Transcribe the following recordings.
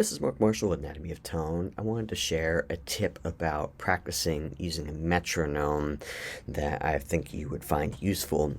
This is Mark Marshall with Anatomy of Tone. I wanted to share a tip about practicing using a metronome that I think you would find useful.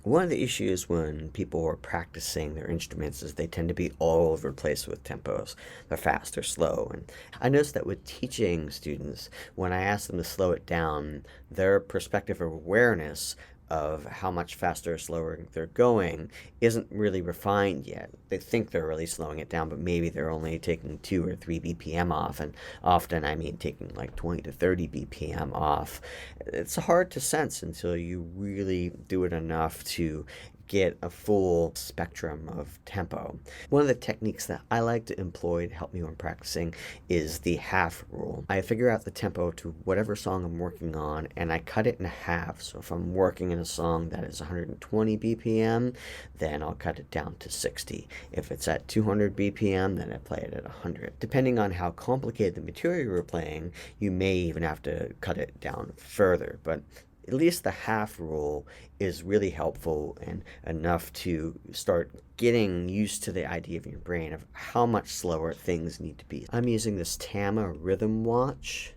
One of the issues when people are practicing their instruments is they tend to be all over the place with tempos. They're fast, they're slow. And I noticed that with teaching students, when I ask them to slow it down, their perspective of awareness of how much faster or slower they're going isn't really refined yet. They think they're really slowing it down, but maybe they're only taking 2 or 3 BPM off, and often I mean taking like 20 to 30 BPM off. It's hard to sense until you really do it enough to get a full spectrum of tempo. One of the techniques that I like to employ to help me when practicing is the half rule. I figure out the tempo to whatever song I'm working on and I cut it in half. So if I'm working in a song that is 120 BPM, then I'll cut it down to 60. If it's at 200 BPM, then I play it at 100. Depending on how complicated the material you're playing, you may even have to cut it down further. But at least the half rule is really helpful and enough to start getting used to the idea of your brain of how much slower things need to be. I'm using this Tama rhythm watch,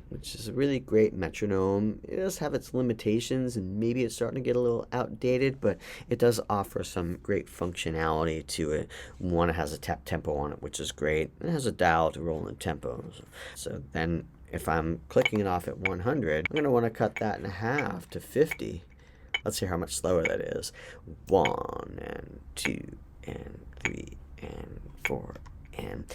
which is a really great metronome. It does have its limitations and maybe it's starting to get a little outdated, but it does offer some great functionality to it. One, it has a tap tempo on it, which is great. It has a dial to roll in tempos. So then if I'm clicking it off at 100, I'm going to want to cut that in half to 50. Let's see how much slower that is. 1 and 2 and 3 and 4 and...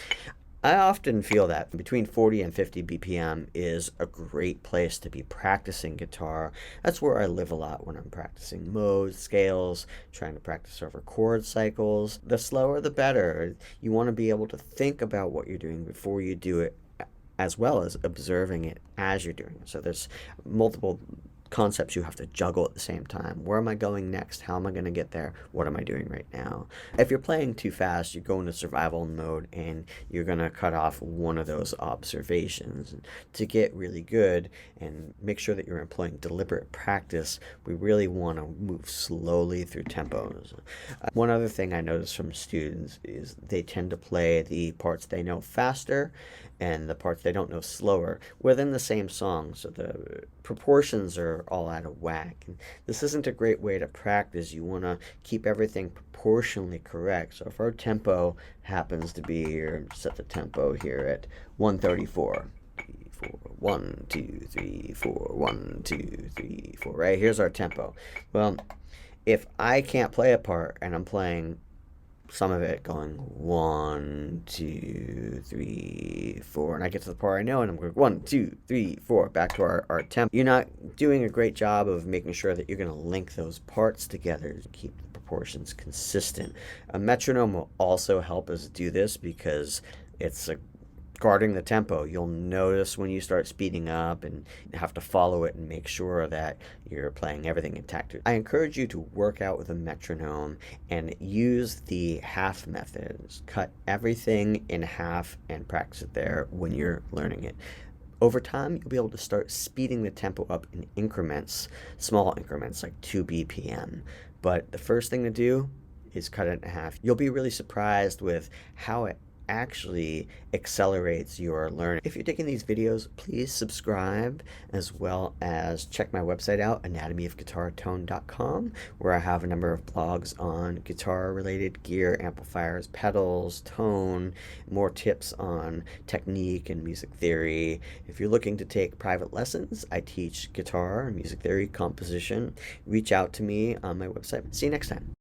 I often feel that between 40 and 50 BPM is a great place to be practicing guitar. That's where I live a lot when I'm practicing modes, scales, trying to practice over chord cycles. The slower the better. You want to be able to think about what you're doing before you do it, as well as observing it as you're doing it. So there's multiple concepts you have to juggle at the same time. Where am I going next? How am I going to get there? What am I doing right now? If you're playing too fast, you go into survival mode and you're going to cut off one of those observations. To get really good and make sure that you're employing deliberate practice, we really want to move slowly through tempos. One other thing I notice from students is they tend to play the parts they know faster and the parts they don't know slower within the same song, so the proportions are all out of whack. And this isn't a great way to practice. You want to keep everything proportionally correct. So if our tempo happens to be here, set the tempo here at 134. 1 2 3 4 1 2 3 4. Right, here's our tempo. Well, if I can't play a part and I'm playing some of it going 1 2 3 4, and I get to the part I know and I'm going 1 2 3 4 back to our tempo, you're not doing a great job of making sure that you're going to link those parts together to keep the proportions consistent. A metronome will also help us do this because it's guarding the tempo. You'll notice when you start speeding up and have to follow it and make sure that you're playing everything intact. I encourage you to work out with a metronome and use the half methods. Cut everything in half and practice it there when you're learning it. Over time, you'll be able to start speeding the tempo up in increments, small increments like 2 BPM. But the first thing to do is cut it in half. You'll be really surprised with how it actually accelerates your learning. If you're taking these videos, please subscribe, as well as check my website out, anatomyofguitartone.com, where I have a number of blogs on guitar-related gear, amplifiers, pedals, tone, more tips on technique and music theory. If you're looking to take private lessons, I teach guitar, music theory, composition. Reach out to me on my website. See you next time.